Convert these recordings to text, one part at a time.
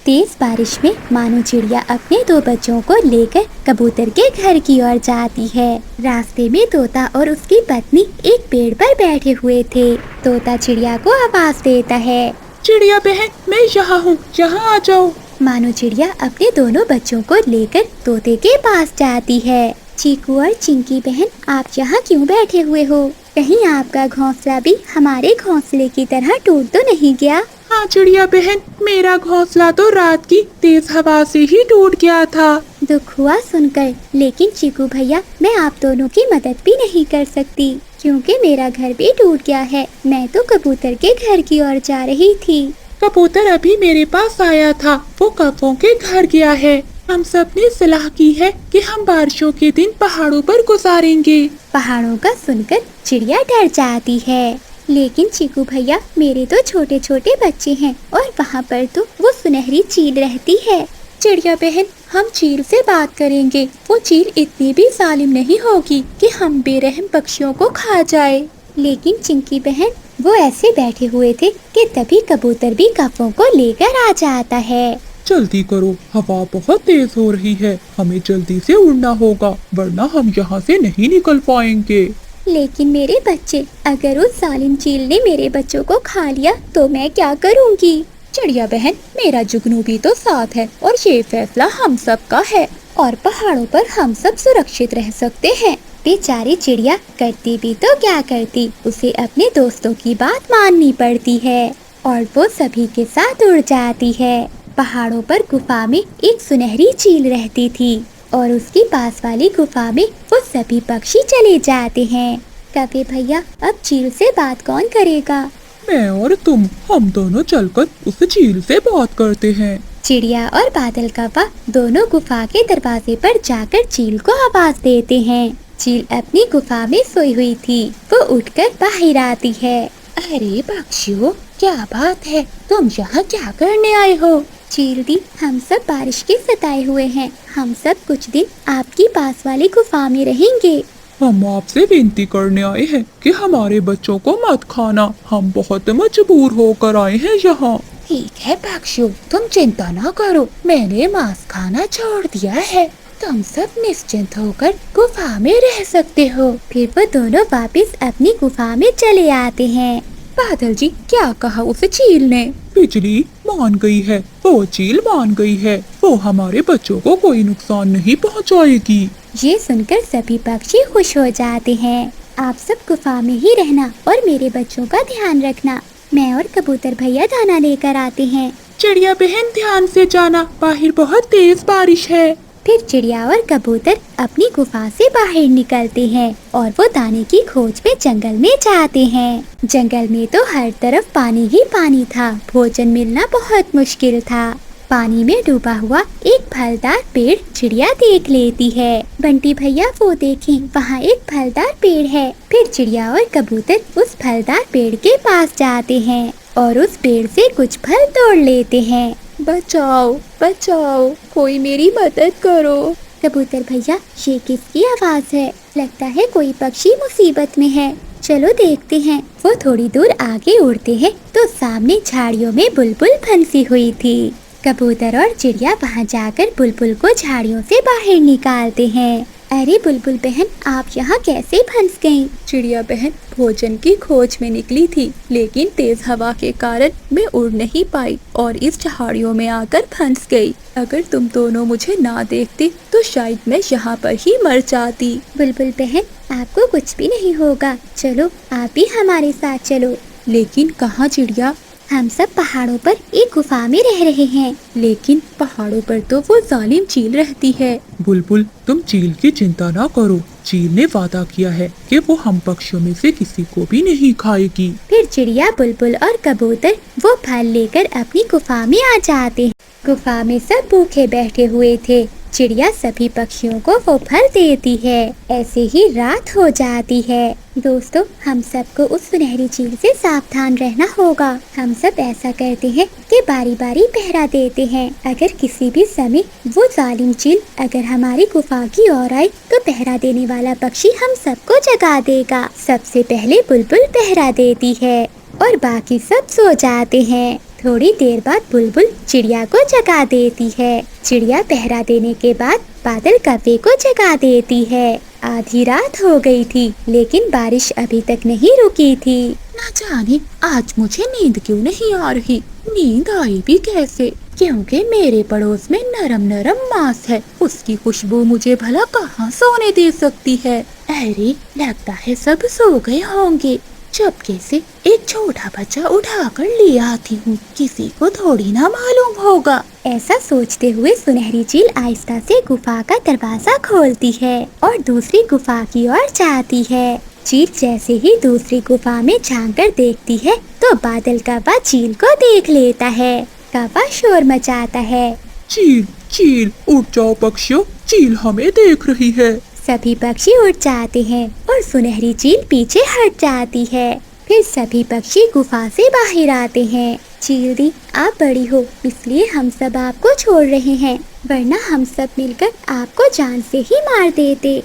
तेज बारिश में मानो चिड़िया अपने दो बच्चों को लेकर कबूतर के घर की ओर जाती है। रास्ते में तोता और उसकी पत्नी एक पेड़ पर बैठे हुए थे। तोता चिड़िया को आवाज देता है, चिड़िया बहन, मैं यहाँ हूँ, यहाँ आ जाओ। मानो चिड़िया अपने दोनों बच्चों को लेकर तोते के पास जाती है। चीकू और चिंकी बहन, आप यहाँ क्यों बैठे हुए हो? कहीं आपका घोंसला भी हमारे घोंसले की तरह टूट तो नहीं गया? हाँ चिड़िया बहन, मेरा घोंसला तो रात की तेज हवा से ही टूट गया था। दुख हुआ सुनकर, लेकिन चीकू भैया, मैं आप दोनों की मदद भी नहीं कर सकती क्योंकि मेरा घर भी टूट गया है। मैं तो कबूतर के घर की ओर जा रही थी। कबूतर अभी मेरे पास आया था, वो कौवों के घर गया है। हम सब ने सलाह की है कि हम बारिशों के दिन पहाड़ों पर गुजारेंगे। पहाड़ों का सुनकर चिड़िया डर जाती है। लेकिन चीकू भैया, मेरे तो छोटे छोटे बच्चे हैं और वहाँ पर तो वो सुनहरी चील रहती है। चिड़िया बहन, हम चील से बात करेंगे। वो चील इतनी भी जालिम नहीं होगी कि हम बेरहम पक्षियों को खा जाए। लेकिन चिंकी बहन, वो ऐसे बैठे हुए थे कि तभी कबूतर भी कौवों को लेकर आ जाता है। जल्दी करो, हवा बहुत तेज हो रही है, हमें जल्दी से उड़ना होगा वरना हम यहाँ से नहीं निकल पाएंगे। लेकिन मेरे बच्चे, अगर उस जालिम चील ने मेरे बच्चों को खा लिया तो मैं क्या करूँगी? चिड़िया बहन, मेरा जुगनू भी तो साथ है और ये फैसला हम सब का है और पहाड़ों पर हम सब सुरक्षित रह सकते हैं। बेचारी चिड़िया करती भी तो क्या करती, उसे अपने दोस्तों की बात माननी पड़ती है और वो सभी के साथ उड़ जाती है। पहाड़ों पर गुफा में एक सुनहरी चील रहती थी और उसकी पास वाली गुफा में वो सभी पक्षी चले जाते हैं। कभी भैया, अब चील से बात कौन करेगा? मैं और तुम, हम दोनों चलकर उस चील से बात करते हैं। चिड़िया और बादल कौवा दोनों गुफा के दरवाजे पर जाकर चील को आवाज देते हैं। चील अपनी गुफा में सोई हुई थी, वो उठकर बाहर आती है। अरे पक्षियों, क्या बात है, तुम यहाँ क्या करने आए हो? चील दी, हम सब बारिश के सताए हुए हैं, हम सब कुछ दिन आपकी पास वाली गुफा में रहेंगे। हम आपसे विनती करने आए हैं कि हमारे बच्चों को मत खाना, हम बहुत मजबूर होकर आए हैं यहाँ। ठीक है पक्षियों, तुम चिंता ना करो, मैंने मांस खाना छोड़ दिया है, तुम सब निश्चिंत होकर गुफा में रह सकते हो। फिर वो दोनों वापस अपनी गुफा में चले आते हैं। बादल जी, क्या कहा उस चील ने? बिजली मान गई है, वो चील मान गई है, वो हमारे बच्चों को कोई नुकसान नहीं पहुंचाएगी। ये सुनकर सभी पक्षी खुश हो जाते हैं। आप सब गुफा में ही रहना और मेरे बच्चों का ध्यान रखना। मैं और कबूतर भैया दाना लेकर आते हैं। चिड़िया बहन, ध्यान से जाना, बाहर बहुत तेज बारिश है। फिर चिड़िया और कबूतर अपनी गुफा से बाहर निकलते हैं और वो दाने की खोज में जंगल में जाते हैं। जंगल में तो हर तरफ पानी ही पानी था, भोजन मिलना बहुत मुश्किल था। पानी में डूबा हुआ एक फलदार पेड़ चिड़िया देख लेती है। बंटी भैया, वो देखें, वहाँ एक फलदार पेड़ है। फिर चिड़िया और कबूतर उस फलदार पेड़ के पास जाते हैं और उस पेड़ से कुछ फल तोड़ लेते हैं। बचाओ बचाओ, कोई मेरी मदद करो। कबूतर भैया, ये किसकी आवाज है? लगता है कोई पक्षी मुसीबत में है, चलो देखते हैं। वो थोड़ी दूर आगे उड़ते हैं तो सामने झाड़ियों में बुलबुल फंसी हुई थी। कबूतर और चिड़िया वहाँ जाकर बुलबुल को झाड़ियों से बाहर निकालते हैं। अरे बुलबुल बहन, आप यहाँ कैसे फंस गयी? चिड़िया बहन, भोजन की खोज में निकली थी, लेकिन तेज हवा के कारण मैं उड़ नहीं पाई और इस झाड़ियों में आकर फंस गई। अगर तुम दोनों मुझे ना देखते तो शायद मैं यहाँ पर ही मर जाती। बुलबुल बहन, आपको कुछ भी नहीं होगा, चलो आप भी हमारे साथ चलो। लेकिन कहाँ चिड़िया? हम सब पहाड़ों पर एक गुफा में रह रहे हैं। लेकिन पहाड़ों पर तो वो जालिम चील रहती है। बुलबुल, तुम चील की चिंता ना करो, चील ने वादा किया है कि वो हम पक्षियों में से किसी को भी नहीं खाएगी। फिर चिड़िया, बुलबुल और कबूतर वो फल लेकर अपनी गुफा में आ जाते हैं। गुफा में सब भूखे बैठे हुए थे। चिड़िया सभी पक्षियों को वो फल देती है। ऐसे ही रात हो जाती है। दोस्तों, हम सबको उस सुनहरी चील से सावधान रहना होगा। हम सब ऐसा करते हैं कि बारी बारी पहरा देते हैं। अगर किसी भी समय वो जालिम चील अगर हमारी गुफा की ओर आए तो पहरा देने वाला पक्षी हम सबको जगा देगा। सबसे पहले बुलबुल पहरा देती है और बाकी सब सो जाते हैं। थोड़ी देर बाद बुलबुल चिड़िया को जगा देती है। चिड़िया पहरा देने के बाद बादल कौवे को जगा देती है। आधी रात हो गई थी, लेकिन बारिश अभी तक नहीं रुकी थी। न जाने आज मुझे नींद क्यों नहीं आ रही। नींद आई भी कैसे, क्योंकि मेरे पड़ोस में नरम नरम मांस है। उसकी खुशबू मुझे भला कहाँ सोने दे सकती है। अरे लगता है सब सो गए होंगे। चुपके से एक छोटा बच्चा उठाकर ले आती हूँ, किसी को थोड़ी ना मालूम होगा। ऐसा सोचते हुए सुनहरी चील आहिस्ता से गुफा का दरवाजा खोलती है और दूसरी गुफा की ओर जाती है। चील जैसे ही दूसरी गुफा में झांक कर देखती है तो बादल कौवा चील को देख लेता है। कौवा शोर मचाता है, चील चील उठ जाओ पक्षियों, चील हमें देख रही है। सभी पक्षी उठ जाते हैं और सुनहरी चील पीछे हट जाती है। फिर सभी पक्षी गुफा से बाहर आते हैं। चील दी, आप बड़ी हो इसलिए हम सब आपको छोड़ रहे हैं, वरना हम सब मिलकर आपको जान से ही मार देते।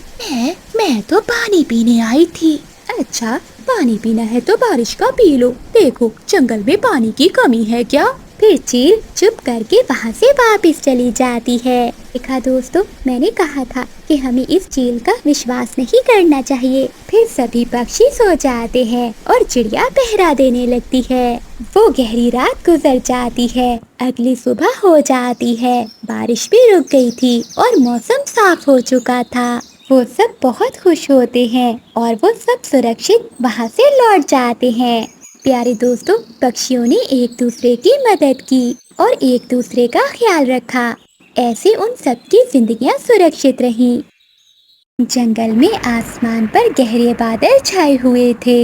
मैं तो पानी पीने आई थी। अच्छा, पानी पीना है तो बारिश का पी लो। देखो जंगल में पानी की कमी है क्या? फिर चील चुप करके वहाँ से वापस चली जाती है। देखा दोस्तों, मैंने कहा था कि हमें इस चील का विश्वास नहीं करना चाहिए। फिर सभी पक्षी सो जाते हैं और चिड़िया पहरा देने लगती है। वो गहरी रात गुजर जाती है। अगली सुबह हो जाती है। बारिश भी रुक गई थी और मौसम साफ हो चुका था। वो सब बहुत खुश होते हैं और वो सब सुरक्षित वहाँ से लौट जाते हैं। प्यारे दोस्तों, पक्षियों ने एक दूसरे की मदद की और एक दूसरे का ख्याल रखा। ऐसे उन सबकी जिंदगियां सुरक्षित रहीं। जंगल में आसमान पर गहरे बादल छाए हुए थे।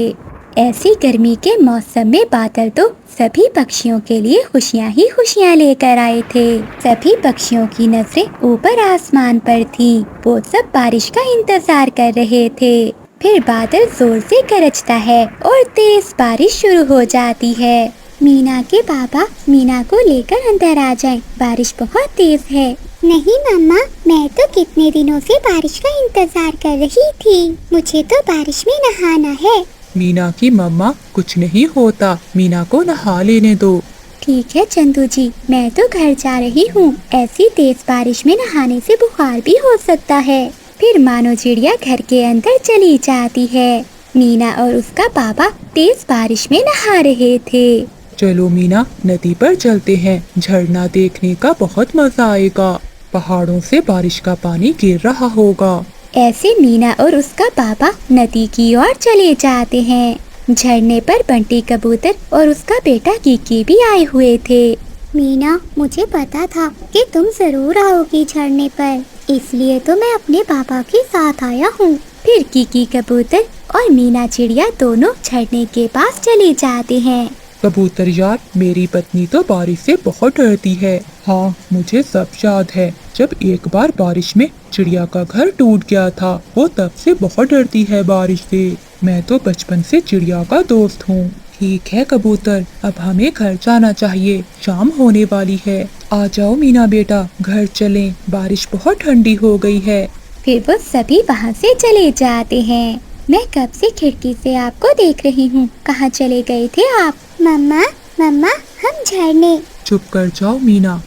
ऐसी गर्मी के मौसम में बादल तो सभी पक्षियों के लिए खुशियां ही खुशियां लेकर आए थे। सभी पक्षियों की नजरें ऊपर आसमान पर थी। वो सब बारिश का इंतजार कर रहे थे। फिर बादल जोर से गरजता है और तेज बारिश शुरू हो जाती है। मीना के पापा मीना को लेकर अंदर आ जाएं, बारिश बहुत तेज है। नहीं मम्मा, मैं तो कितने दिनों से बारिश का इंतजार कर रही थी। मुझे तो बारिश में नहाना है। मीना की मम्मा, कुछ नहीं होता, मीना को नहा लेने दो। ठीक है चंदू जी, मैं तो घर जा रही हूँ। ऐसी तेज बारिश में नहाने से बुखार भी हो सकता है। फिर मानो चिड़िया घर के अंदर चली जाती है। मीना और उसका पापा तेज बारिश में नहा रहे थे। चलो मीना, नदी पर चलते हैं, झरना देखने का बहुत मजा आएगा। पहाड़ों से बारिश का पानी गिर रहा होगा। ऐसे मीना और उसका पापा नदी की ओर चले जाते हैं। झरने पर बंटी कबूतर और उसका बेटा कीकी भी आए हुए थे। मीना, मुझे पता था कि तुम जरूर आओगी झरने पर, इसलिए तो मैं अपने पापा के साथ आया हूँ। फिर कीकी कबूतर और मीना चिड़िया दोनों झरने के पास चले जाते हैं। कबूतर यार, मेरी पत्नी तो बारिश से बहुत डरती है। हाँ, मुझे सब याद है। जब एक बार बारिश में चिड़िया का घर टूट गया था, वो तब से बहुत डरती है बारिश से। मैं तो बचपन से चिड़िया का दोस्त हूँ। ठीक है कबूतर, अब हमें घर जाना चाहिए, शाम होने वाली है। आ जाओ मीना बेटा, घर चलें, बारिश बहुत ठंडी हो गई है। फिर वो सभी वहाँ से चले जाते हैं। मैं कब से खिड़की से आपको देख रही हूँ, कहाँ चले गए थे आप? मम्मा मम्मा, हम झरने। चुप कर जाओ मीना,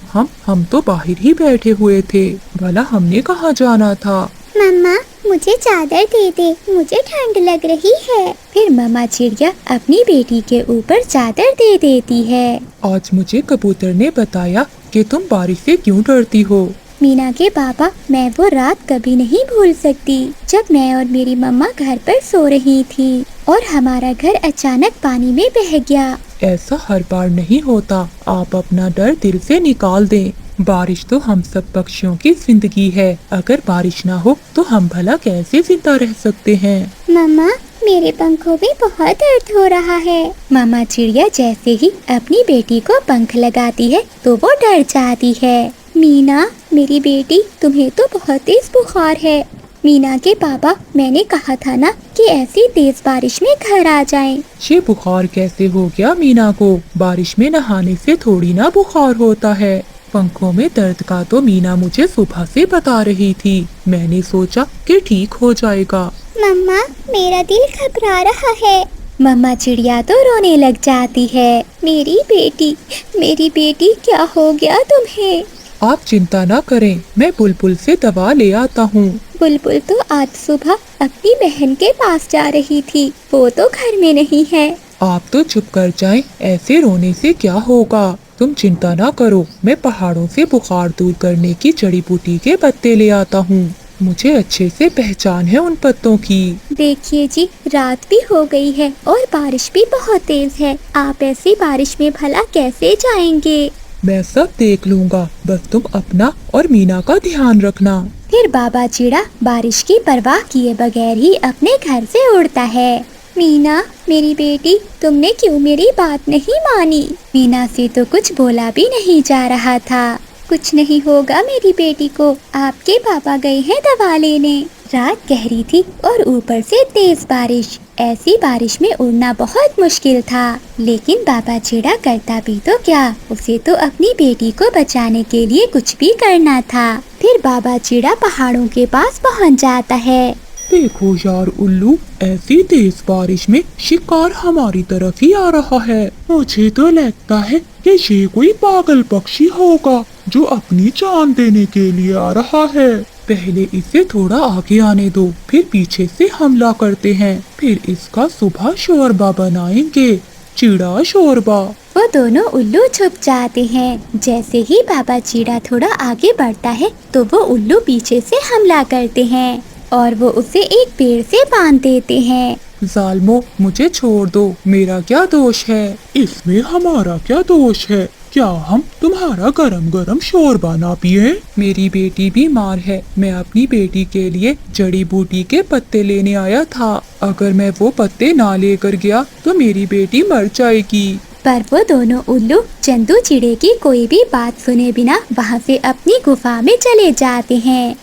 हम तो बाहर ही बैठे हुए थे, भला हमने कहाँ जाना था? मम्मा, मुझे चादर दे दे, मुझे ठंड लग रही है। फिर मम्मा चिड़िया अपनी बेटी के ऊपर चादर दे देती है। आज मुझे कबूतर ने बताया कि तुम बारिश से क्यों डरती हो। मीना के पापा, मैं वो रात कभी नहीं भूल सकती, जब मैं और मेरी मम्मा घर पर सो रही थी और हमारा घर अचानक पानी में बह गया। ऐसा हर बार नहीं होता, आप अपना डर दिल से निकाल दें। बारिश तो हम सब पक्षियों की जिंदगी है, अगर बारिश ना हो तो हम भला कैसे जिंदा रह सकते हैं। मम्मा, मेरे पंखों में बहुत दर्द हो रहा है। मम्मा चिड़िया जैसे ही अपनी बेटी को पंख लगाती है तो वो डर जाती है। मीना, मेरी बेटी, तुम्हें तो बहुत तेज बुखार है। मीना के पापा, मैंने कहा था ना कि ऐसी तेज बारिश में घर आ जाएं। ये बुखार कैसे हो गया मीना को? बारिश में नहाने से थोड़ी ना बुखार होता है। पंखों में दर्द का तो मीना मुझे सुबह से बता रही थी, मैंने सोचा कि ठीक हो जाएगा। मम्मा, मेरा दिल घबरा रहा है। मम्मा चिड़िया तो रोने लग जाती है। मेरी बेटी क्या हो गया तुम्हें? आप चिंता ना करें, मैं बुलबुल से दवा ले आता हूँ। बुलबुल तो आज सुबह अपनी बहन के पास जा रही थी, वो तो घर में नहीं है। आप तो चुप कर जाएं, ऐसे रोने से क्या होगा। तुम चिंता ना करो, मैं पहाड़ों से बुखार दूर करने की जड़ी बूटी के पत्ते ले आता हूँ। मुझे अच्छे से पहचान है उन पत्तों की। देखिए जी, रात भी हो गई है और बारिश भी बहुत तेज है। आप ऐसी बारिश में भला कैसे जाएंगे? मैं सब देख लूँगा, बस तुम अपना और मीना का ध्यान रखना। फिर बाबा चिड़ा बारिश की परवाह किए बगैर ही अपने घर से उड़ता है। मीना मेरी बेटी, तुमने क्यों मेरी बात नहीं मानी? मीना से तो कुछ बोला भी नहीं जा रहा था। कुछ नहीं होगा मेरी बेटी को, आपके पापा गए हैं दवा लेने। रात गहरी थी और ऊपर से तेज बारिश। ऐसी बारिश में उड़ना बहुत मुश्किल था, लेकिन बाबा चिड़ा करता भी तो क्या, उसे तो अपनी बेटी को बचाने के लिए कुछ भी करना था। फिर बाबा चिड़ा पहाड़ों के पास पहुंच जाता है। देखो यार उल्लू, ऐसी तेज बारिश में शिकार हमारी तरफ ही आ रहा है। मुझे तो लगता है कि ये कोई पागल पक्षी होगा जो अपनी जान देने के लिए आ रहा है। पहले इसे थोड़ा आगे आने दो, फिर पीछे से हमला करते हैं, फिर इसका सुबह शोरबा बनाएंगे, चिड़ा शोरबा। वो दोनों उल्लू छुप जाते हैं। जैसे ही बाबा चिड़ा थोड़ा आगे बढ़ता है तो वो उल्लू पीछे से हमला करते हैं और वो उसे एक पेड़ से बांध देते हैं। जालमो, मुझे छोड़ दो, मेरा क्या दोष है? इसमें हमारा क्या दोष है? क्या हम तुम्हारा गरम गरम शोरबा ना पिए? मेरी बेटी बीमार है, मैं अपनी बेटी के लिए जड़ी बूटी के पत्ते लेने आया था। अगर मैं वो पत्ते ना लेकर गया तो मेरी बेटी मर जाएगी। पर वो दोनों उल्लू चंदू चिड़े की कोई भी बात सुने बिना वहाँ से अपनी गुफा में चले जाते हैं।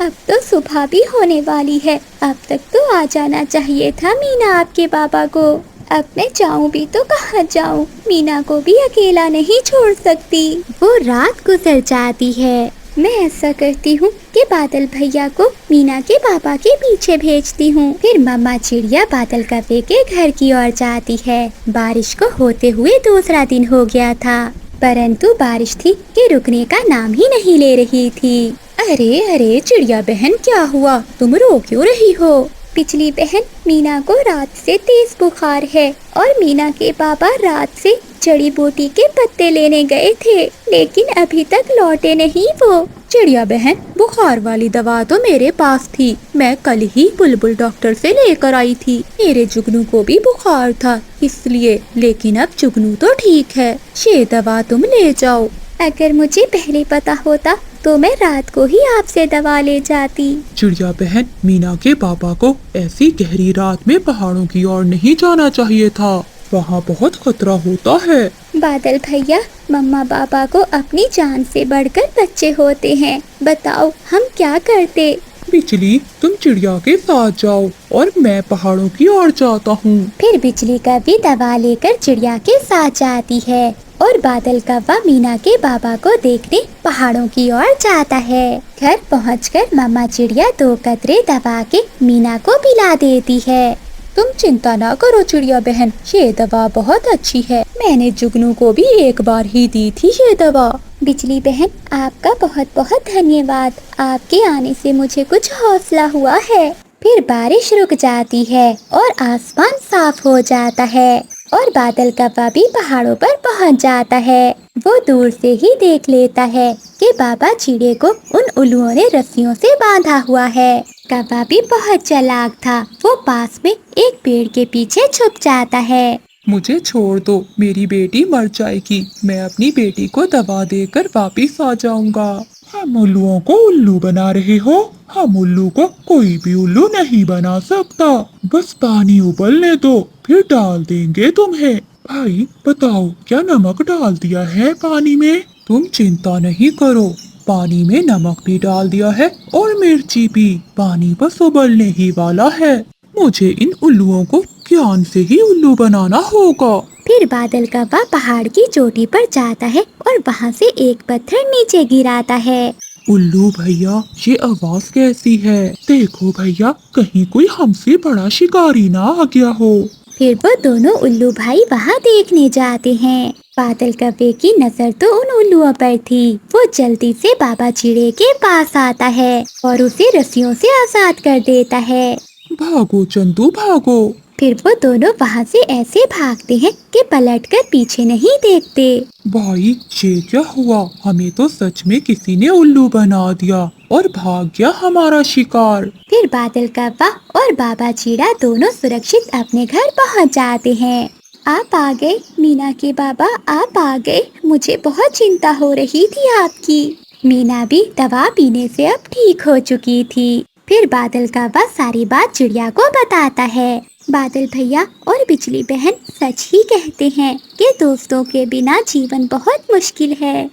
अब तो सुबह भी होने वाली है, अब तक तो आ जाना चाहिए था मीना आपके पापा को। अब मैं जाऊं भी तो कहाँ जाऊं? मीना को भी अकेला नहीं छोड़ सकती। वो रात गुजर जाती है। मैं ऐसा करती हूँ कि बादल भैया को मीना के पापा के पीछे भेजती हूँ। फिर मम्मा चिड़िया बादल कव्वे के घर की ओर जाती है। बारिश को होते हुए दूसरा दिन हो गया था, परंतु बारिश थी कि रुकने का नाम ही नहीं ले रही थी। अरे अरे चिड़िया बहन, क्या हुआ? तुम रो क्यों रही हो? पिछली बहन, मीना को रात से तेज बुखार है और मीना के पापा रात से जड़ी बूटी के पत्ते लेने गए थे, लेकिन अभी तक लौटे नहीं वो। चिड़िया बहन, बुखार वाली दवा तो मेरे पास थी, मैं कल ही बुलबुल डॉक्टर से लेकर आई थी। मेरे जुगनू को भी बुखार था इसलिए, लेकिन अब जुगनू तो ठीक है। ये दवा तुम ले जाओ। अगर मुझे पहले पता होता तो मैं रात को ही आपसे दवा ले जाती। चिड़िया बहन, मीना के पापा को ऐसी गहरी रात में पहाड़ों की ओर नहीं जाना चाहिए था, वहाँ बहुत खतरा होता है। बादल भैया, मम्मा पापा को अपनी जान से बढ़कर बच्चे होते हैं, बताओ हम क्या करते? बिजली, तुम चिड़िया के साथ जाओ और मैं पहाड़ों की ओर जाता हूँ। फिर बिजली का भी दवा लेकर चिड़िया के साथ जाती है और बादल कौवा मीना के बाबा को देखने पहाड़ों की ओर जाता है। घर पहुंचकर मम्मा चिड़िया 2 कतरे दवा के मीना को पिला देती है। तुम चिंता ना करो चिड़िया बहन, ये दवा बहुत अच्छी है। मैंने जुगनू को भी एक बार ही दी थी ये दवा। बिजली बहन, आपका बहुत बहुत धन्यवाद। आपके आने से मुझे कुछ हौसला हुआ है। फिर बारिश रुक जाती है और आसमान साफ हो जाता है और बादल कौवा भी पहाड़ों पर पहुंच जाता है। वो दूर से ही देख लेता है कि बाबा चिड़े को उन उल्लुओं ने रस्सियों से बांधा हुआ है। कौवा भी बहुत चालाक था, वो पास में एक पेड़ के पीछे छुप जाता है। मुझे छोड़ दो, मेरी बेटी मर जाएगी, मैं अपनी बेटी को दवा देकर वापिस आ जाऊंगा। हम उल्लुओं को उल्लू बना रहे हो? हम उल्लू को कोई भी उल्लू नहीं बना सकता। बस पानी उबलने दो, फिर डाल देंगे तुम्हें। भाई बताओ, क्या नमक डाल दिया है पानी में? तुम चिंता नहीं करो, पानी में नमक भी डाल दिया है और मिर्ची भी। पानी बस उबलने ही वाला है। मुझे इन उल्लुओं को ज्ञान से ही उल्लू बनाना होगा। फिर बादल कौवा पहाड़ की चोटी पर जाता है और वहाँ से एक पत्थर नीचे गिराता है। उल्लू भैया, ये आवाज कैसी है? देखो भैया, कहीं कोई हमसे बड़ा शिकारी ना आ गया हो। फिर वो दोनों उल्लू भाई वहाँ देखने जाते हैं। बादल कव्वे की नजर तो उन उल्लुओं पर थी। वो जल्दी से बाबा चिड़े के पास आता है और उसे रस्सियों से आजाद कर देता है। भागो चंदू भागो। फिर वो दोनों वहाँ से ऐसे भागते हैं कि पलटकर पीछे नहीं देखते। भाई ये क्या हुआ, हमें तो सच में किसी ने उल्लू बना दिया और भाग गया हमारा शिकार। फिर बादल कव्वा और बाबा चिड़ा दोनों सुरक्षित अपने घर पहुँच जाते हैं। आप आ गए मीना के बाबा, आप आ गए। मुझे बहुत चिंता हो रही थी आपकी। मीना भी दवा पीने से अब ठीक हो चुकी थी। फिर बादल कव्वा सारी बात चिड़िया को बताता है। बादल भैया और बिजली बहन सच ही कहते हैं कि दोस्तों के बिना जीवन बहुत मुश्किल है।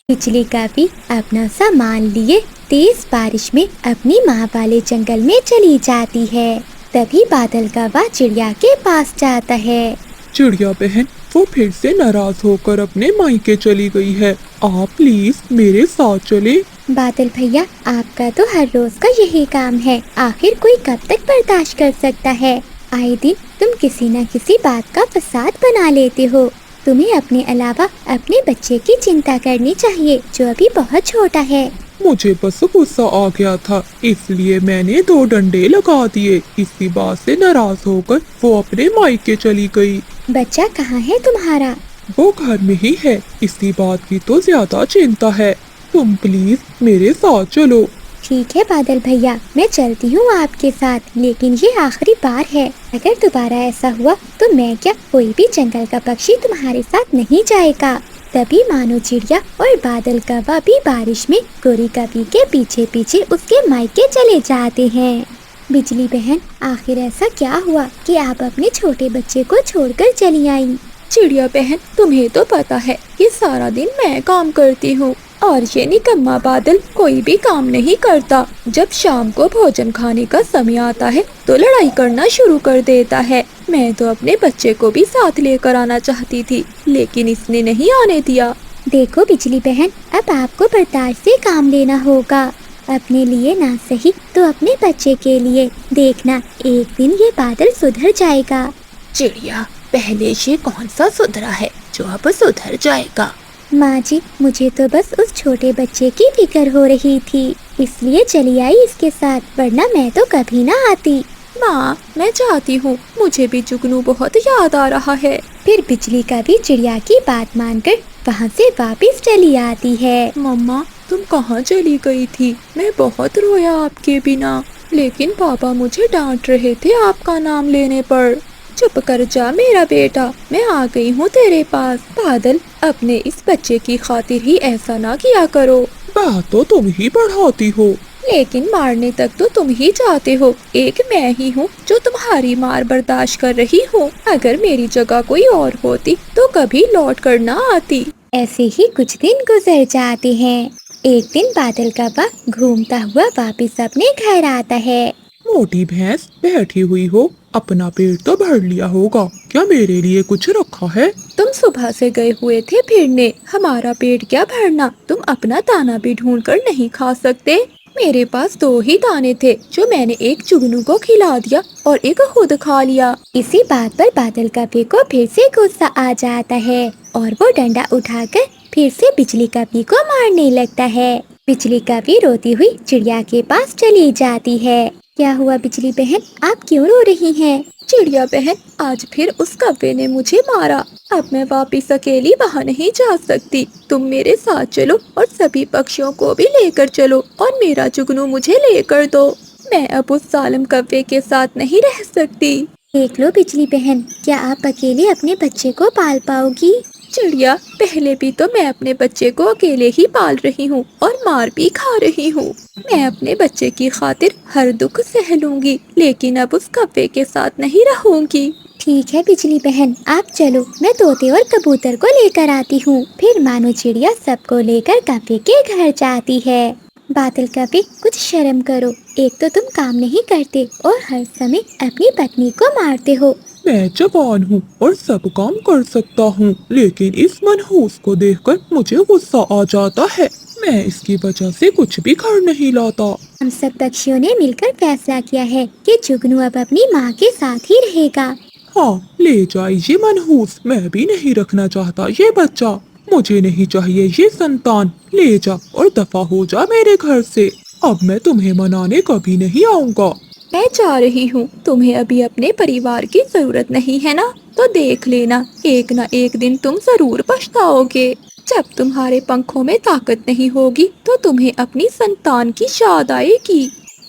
बिजली कव्वी अपना सामान लिए तेज बारिश में अपनी माँ वाले जंगल में चली जाती है। तभी बादल कव्वा चिड़िया के पास जाता है। चिड़िया बहन वो फिर से नाराज होकर अपने मायके चली गई है, आप प्लीज मेरे साथ चले। बादल भैया आपका तो हर रोज का यही काम है, आखिर कोई कब तक बर्दाश्त कर सकता है। आए दिन तुम किसी न किसी बात का फसाद बना लेते हो। तुम्हें अपने अलावा अपने बच्चे की चिंता करनी चाहिए जो अभी बहुत छोटा है। मुझे बस गुस्सा आ गया था, इसलिए मैंने 2 डंडे लगा दिए। इसी बात से नाराज होकर वो अपने मायके चली गई। बच्चा कहाँ है तुम्हारा? वो घर में ही है, इसी बात की तो ज्यादा चिंता है। तुम प्लीज मेरे साथ चलो। ठीक है बादल भैया, मैं चलती हूँ आपके साथ, लेकिन ये आखिरी बार है। अगर दोबारा ऐसा हुआ तो मैं क्या, कोई भी जंगल का पक्षी तुम्हारे साथ नहीं जाएगा। तभी मानो चिड़िया और बादल कव्वा भी बारिश में गोरी कव्वी के पीछे पीछे उसके मायके चले जाते हैं। बिजली बहन आखिर ऐसा क्या हुआ कि आप अपने छोटे बच्चे को छोड़कर चली आई? चिड़िया बहन तुम्हें तो पता है कि सारा दिन मैं काम करती हूँ और ये निकम्मा बादल कोई भी काम नहीं करता। जब शाम को भोजन खाने का समय आता है तो लड़ाई करना शुरू कर देता है। मैं तो अपने बच्चे को भी साथ लेकर आना चाहती थी, लेकिन इसने नहीं आने दिया। देखो बिजली बहन, अब आपको बर्दाश्त से काम लेना होगा। अपने लिए ना सही तो अपने बच्चे के लिए। देखना एक दिन ये बादल सुधर जाएगा। चिड़िया पहले ये कौन सा सुधरा है जो अब सुधर जाएगा? माँ जी, मुझे तो बस उस छोटे बच्चे की फिक्र हो रही थी, इसलिए चली आई इसके साथ, वरना मैं तो कभी ना आती। माँ मैं चाहती हूँ, मुझे भी जुगनू बहुत याद आ रहा है। फिर बिजली कव्वी चिड़िया की बात मानकर वहाँ से वापस चली आती है। मम्मा तुम कहाँ चली गई थी? मैं बहुत रोया आपके बिना, लेकिन पापा मुझे डांट रहे थे आपका नाम लेने पर। चुप कर जा मेरा बेटा, मैं आ गई हूँ तेरे पास। बादल अपने इस बच्चे की खातिर ही ऐसा ना किया करो। बात तो तुम ही बढ़ाती हो। लेकिन मारने तक तो तुम ही जाते हो। एक मैं ही हूँ जो तुम्हारी मार बर्दाश्त कर रही हूँ। अगर मेरी जगह कोई और होती तो कभी लौट कर ना आती। ऐसे ही कुछ दिन गुजर जाते हैं। एक दिन बादल कव्वा घूमता हुआ वापस अपने घर आता है। मोटी भैंस बैठी हुई हो, अपना पेट तो भर लिया होगा, क्या मेरे लिए कुछ रखा है? तुम सुबह से गए हुए थे फिरने, हमारा पेट क्या भरना? तुम अपना दाना भी ढूंढ कर नहीं खा सकते? मेरे पास 2 ही दाने थे जो मैंने एक जुगनू को खिला दिया और एक खुद खा लिया। इसी बात पर बादल कव्वे को फिर से गुस्सा आ जाता है और वो डंडा उठाकर फिर से बिजली कव्वी को मारने लगता है। बिजली कव्वी रोती हुई चिड़िया के पास चली जाती है। क्या हुआ बिजली बहन, आप क्यों रो रही हैं? चिड़िया बहन आज फिर उस कव्वे ने मुझे मारा। अब मैं वापिस अकेली वहाँ नहीं जा सकती। तुम मेरे साथ चलो और सभी पक्षियों को भी लेकर चलो और मेरा जुगनू मुझे लेकर दो। मैं अब उस जालिम कव्वे के साथ नहीं रह सकती। देख लो बिजली बहन, क्या आप अकेले अपने बच्चे को पाल पाओगी? चिड़िया पहले भी तो मैं अपने बच्चे को अकेले ही पाल रही हूँ और मार भी खा रही हूँ। मैं अपने बच्चे की खातिर हर दुख सह लूंगी, लेकिन अब उस कव्वे के साथ नहीं रहूंगी। ठीक है बिजली बहन, आप चलो, मैं तोते और कबूतर को लेकर आती हूँ। फिर मानो चिड़िया सबको लेकर कव्वे के घर जाती है। बादल कव्वे कुछ शर्म करो, एक तो तुम काम नहीं करते और हर समय अपनी पत्नी को मारते हो। मैं जवान हूँ और सब काम कर सकता हूँ, लेकिन इस मनहूस को देखकर मुझे गुस्सा आ जाता है। मैं इसकी वजह से कुछ भी घर नहीं लाता। हम सब पक्षियों ने मिलकर फैसला किया है कि जुगनू अब अपनी माँ के साथ ही रहेगा। हाँ, ले जाइए मनहूस, मैं भी नहीं रखना चाहता ये बच्चा। मुझे नहीं चाहिए ये संतान। ले जा और दफा हो जा मेरे घर से। अब मैं तुम्हें मनाने कभी नहीं आऊँगा। मैं जा रही हूँ, तुम्हें अभी अपने परिवार की जरूरत नहीं है ना? तो देख लेना, एक ना एक दिन तुम जरूर पछताओगे। जब तुम्हारे पंखों में ताकत नहीं होगी तो तुम्हें अपनी संतान की याद आएगी।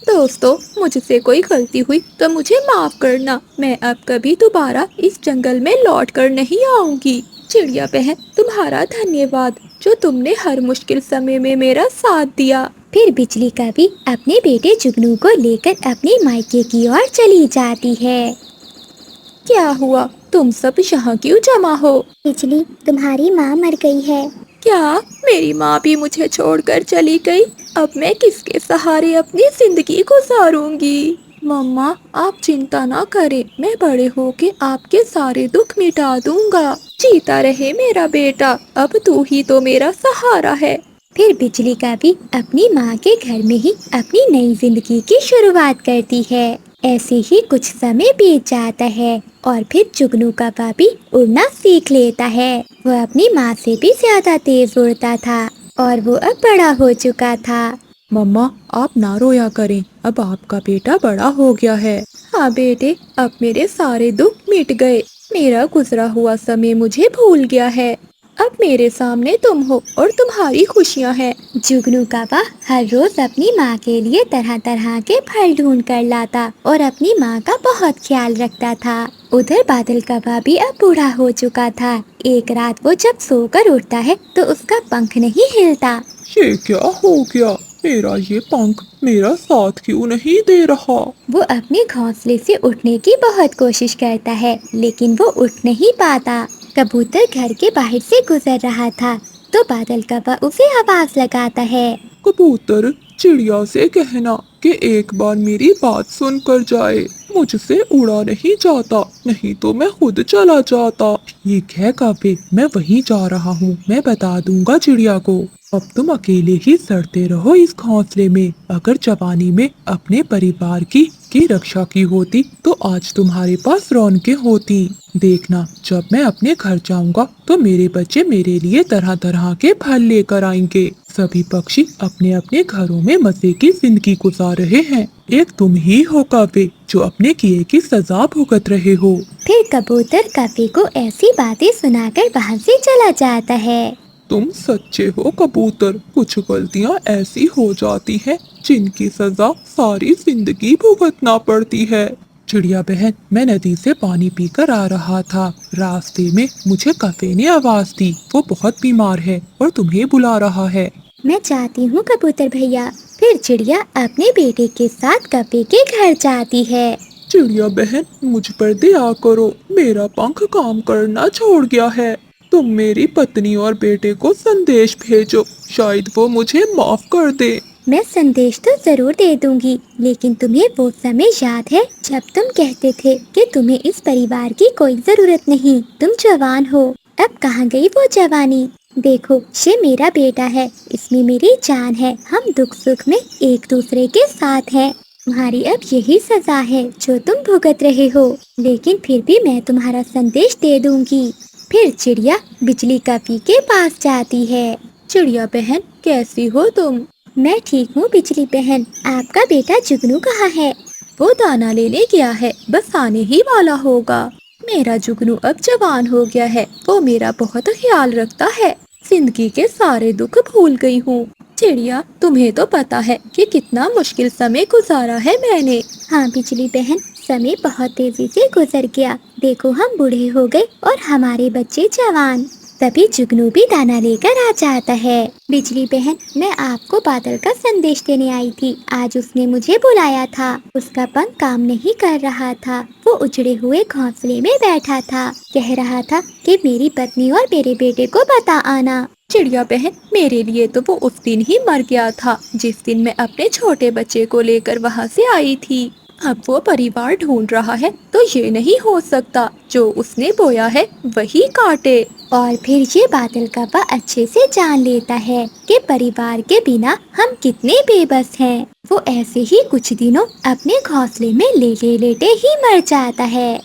दोस्तों, मुझसे कोई गलती हुई तो मुझे माफ करना। मैं अब कभी दोबारा इस जंगल में लौट कर नहीं आऊंगी। चिड़िया बहन, तुम्हारा धन्यवाद जो तुमने हर मुश्किल समय में मेरा साथ दिया। फिर बिजली कभी अपने बेटे जुगनू को लेकर अपने मायके की ओर चली जाती है। क्या हुआ? तुम सब यहाँ क्यों जमा हो? बिजली, तुम्हारी माँ मर गई है। क्या मेरी माँ भी मुझे छोड़कर चली गई? अब मैं किसके सहारे अपनी जिंदगी गुजारूंगी? मम्मा, आप चिंता ना करें, मैं बड़े होके आपके सारे दुख मिटा दूंगा। जीता रहे मेरा बेटा, अब तू ही तो मेरा सहारा है। फिर बिजली कभी अपनी माँ के घर में ही अपनी नई जिंदगी की शुरुआत करती है। ऐसे ही कुछ समय बीत जाता है और फिर जुगनू का पापी उड़ना सीख लेता है। वह अपनी माँ से भी ज्यादा तेज उड़ता था और वो अब बड़ा हो चुका था। मम्मा, आप ना रोया करें, अब आपका बेटा बड़ा हो गया है। हाँ बेटे, अब मेरे सारे दुख मिट गए। मेरा गुजरा हुआ समय मुझे भूल गया है। अब मेरे सामने तुम हो और तुम्हारी खुशियाँ हैं। जुगनू कौवा हर रोज अपनी माँ के लिए तरह तरह के फल ढूंढ कर लाता और अपनी माँ का बहुत ख्याल रखता था। उधर बादल कौवा भी अब बूढ़ा हो चुका था। एक रात वो जब सोकर उठता है तो उसका पंख नहीं हिलता। ये क्या हो गया? मेरा ये पंख मेरा साथ क्यों नहीं दे रहा? वो अपने घोंसले से उठने की बहुत कोशिश करता है लेकिन वो उठ नहीं पाता। कबूतर घर के बाहर से गुजर रहा था तो बादल कौवा उसे आवाज लगाता है। कबूतर, चिड़िया से कहना कि एक बार मेरी बात सुनकर जाए। मुझसे उड़ा नहीं जाता, नहीं तो मैं खुद चला जाता। ठीक है कौवे, मैं वहीं जा रहा हूँ, मैं बता दूंगा चिड़िया को। अब तुम अकेले ही सड़ते रहो इस घोंसले में। अगर जवानी में अपने परिवार की रक्षा की होती तो आज तुम्हारे पास रौनकें होती। देखना, जब मैं अपने घर जाऊंगा तो मेरे बच्चे मेरे लिए तरह तरह के फल लेकर आएंगे। सभी पक्षी अपने अपने घरों में मजे की जिंदगी गुजार रहे हैं। एक तुम ही हो कौवे जो अपने किए की सजा भुगत रहे हो। फिर कबूतर कौवे को ऐसी बातें सुनाकर वहाँ से चला जाता है। तुम सच्चे हो कबूतर, कुछ गलतियाँ ऐसी हो जाती हैं जिनकी सजा सारी जिंदगी भुगतना पड़ती है। चिड़िया बहन, मैं नदी से पानी पीकर आ रहा था। रास्ते में मुझे कौवे ने आवाज दी। वो बहुत बीमार है और तुम्हें बुला रहा है। मैं चाहती हूँ कबूतर भैया। फिर चिड़िया अपने बेटे के साथ कौवे के घर जाती है। चिड़िया बहन, मुझ पर दया करो, मेरा पंख काम करना छोड़ गया है। तुम मेरी पत्नी और बेटे को संदेश भेजो, शायद वो मुझे माफ कर दे। मैं संदेश तो जरूर दे दूंगी, लेकिन तुम्हें वो समय याद है जब तुम कहते थे कि तुम्हें इस परिवार की कोई जरूरत नहीं, तुम जवान हो। अब कहाँ गई वो जवानी? देखो, ये मेरा बेटा है, इसमें मेरी जान है। हम दुख सुख में एक दूसरे के साथ हैं। तुम्हारी अब यही सजा है जो तुम भुगत रहे हो, लेकिन फिर भी मैं तुम्हारा संदेश दे दूंगी। फिर चिड़िया बिजली कौवे के पास जाती है। चिड़िया बहन, कैसी हो तुम? मैं ठीक हूँ बिजली बहन। आपका बेटा जुगनू कहाँ है? वो दाना लेने गया है, बस आने ही वाला होगा। मेरा जुगनू अब जवान हो गया है, वो मेरा बहुत ख्याल रखता है। जिंदगी के सारे दुख भूल गई हूँ। चिड़िया, तुम्हें तो पता है कि कितना मुश्किल समय गुजारा है मैंने। हाँ बिजली बहन, समय बहुत तेजी से गुजर गया। देखो, हम बूढ़े हो गए और हमारे बच्चे जवान। तभी जुगनू भी दाना लेकर आ जाता है। बिजली बहन, मैं आपको बादल का संदेश देने आई थी। आज उसने मुझे बुलाया था। उसका पंख काम नहीं कर रहा था। वो उजड़े हुए घोंसले में बैठा था। कह रहा था कि मेरी पत्नी और मेरे बेटे को बता आना। चिड़िया बहन, मेरे लिए तो वो उस दिन ही मर गया था जिस दिन मैं अपने छोटे बच्चे को लेकर वहाँ से आई थी। अब वो परिवार ढूंढ रहा है, तो ये नहीं हो सकता जो उसने बोया है वही काटे। और फिर ये बादल कौवा अच्छे से जान लेता है कि परिवार के बिना हम कितने बेबस हैं। वो ऐसे ही कुछ दिनों अपने घोंसले में लेटे लेटे ही मर जाता है।